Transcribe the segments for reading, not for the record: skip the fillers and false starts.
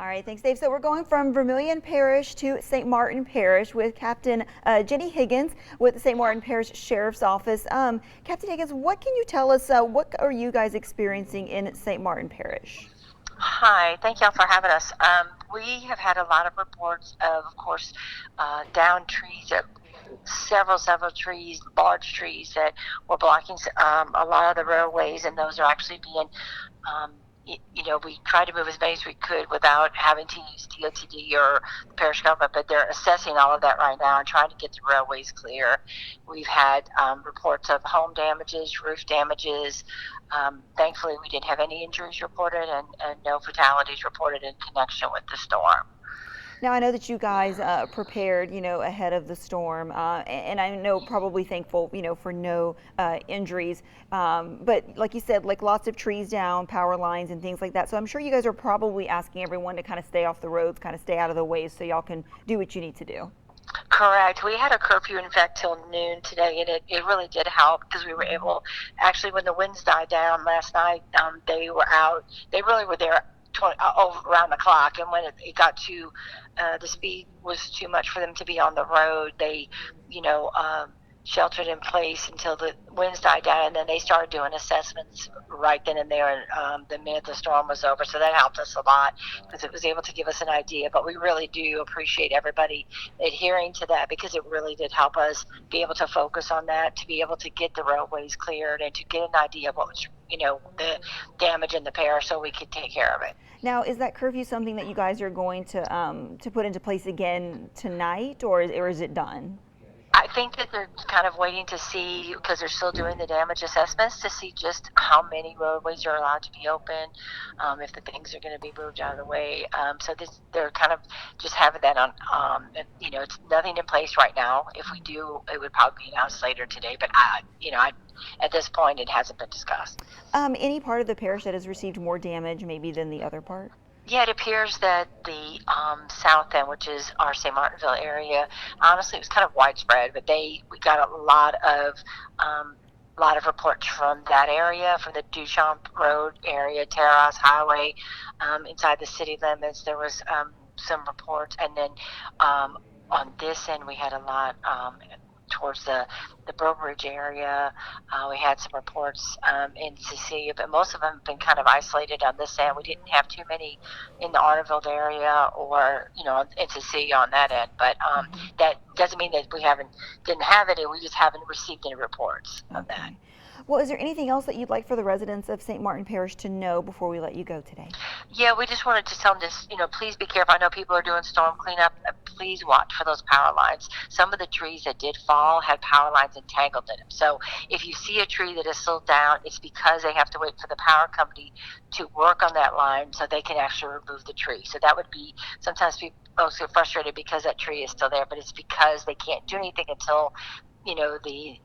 right, thanks, Dave. So we're going from Vermilion Parish to St. Martin Parish with Captain Ginny Higgins with the St. Martin Parish Sheriff's Office. Captain Higgins, what can you tell us? What are you guys experiencing in St. Martin Parish? Hi, thank y'all for having us. We have had a lot of reports of course, downed trees, several trees, large trees that were blocking a lot of the roadways, and those are actually being, we tried to move as many as we could without having to use DOTD or the parish government, but they're assessing all of that right now and trying to get the railways clear. We've had reports of home damages, roof damages. Thankfully, we didn't have any injuries reported and no fatalities reported in connection with the storm. Now, I know that you guys prepared, ahead of the storm, and I know probably thankful, for no injuries. But like you said, like lots of trees down, power lines and things like that. So I'm sure you guys are probably asking everyone to kind of stay off the roads, kind of stay out of the way so y'all can do what you need to do. Correct. We had a curfew, in fact, till noon today, and it really did help because we were able, actually, when the winds died down last night, they were out. They really were there around the clock, and when it got to the speed was too much for them to be on the road, they sheltered in place until the winds died down, and then they started doing assessments right then and there the minute the storm was over. So that helped us a lot because it was able to give us an idea. But we really do appreciate everybody adhering to that because it really did help us be able to focus on that, to be able to get the roadways cleared and to get an idea of what was the damage in the parish so we could take care of it. Now, is that curfew something that you guys are going to put into place again tonight, or is it done? I think that they're kind of waiting to see, because they're still doing the damage assessments, to see just how many roadways are allowed to be open, if the things are going to be moved out of the way. They're kind of just having that on, it's nothing in place right now. If we do, it would probably be announced later today, but at this point, it hasn't been discussed. Any part of the parish that has received more damage maybe than the other part? Yeah, it appears that the south end, which is our St. Martinville area, honestly, it was kind of widespread, but we got a lot of reports from that area, from the Duchamp Road area, Terrace Highway, inside the city limits. There was some reports, and then on this end, we had a lot towards the Bridge area. We had some reports in Cecilia, but most of them have been kind of isolated on this end. We didn't have too many in the Arnerville area or in Cecilia on that end. But that doesn't mean that we didn't have it. We just haven't received any reports of that. Well, is there anything else that you'd like for the residents of St. Martin Parish to know before we let you go today? Yeah, we just wanted to tell them this, please be careful. I know people are doing storm cleanup. Please watch for those power lines. Some of the trees that did fall had power lines entangled in them. So if you see a tree that is still down, it's because they have to wait for the power company to work on that line so they can actually remove the tree. So that would be, sometimes folks get frustrated because that tree is still there, but it's because they can't do anything until the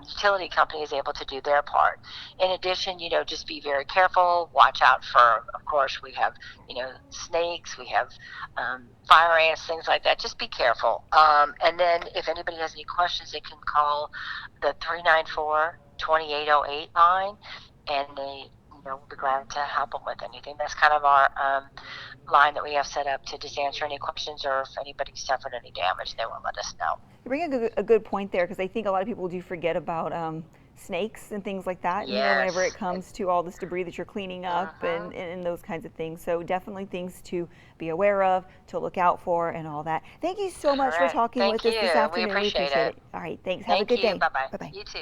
utility company is able to do their part. In addition, just be very careful. Watch out for, of course, we have, snakes, we have fire ants, things like that. Just be careful. And then if anybody has any questions, they can call the 394-2808 line, and they we'll be glad to help them with anything. That's kind of our line that we have set up to just answer any questions, or if anybody suffered any damage, they will let us know. You bring a good point there, because I think a lot of people do forget about snakes and things like that. Yes. Whenever it comes to all this debris that you're cleaning up and those kinds of things. So definitely things to be aware of, to look out for, and all that. Thank you so much for talking with us this afternoon. We appreciate it. All right, thanks. Have a good day. Bye-bye. Bye-bye. You too.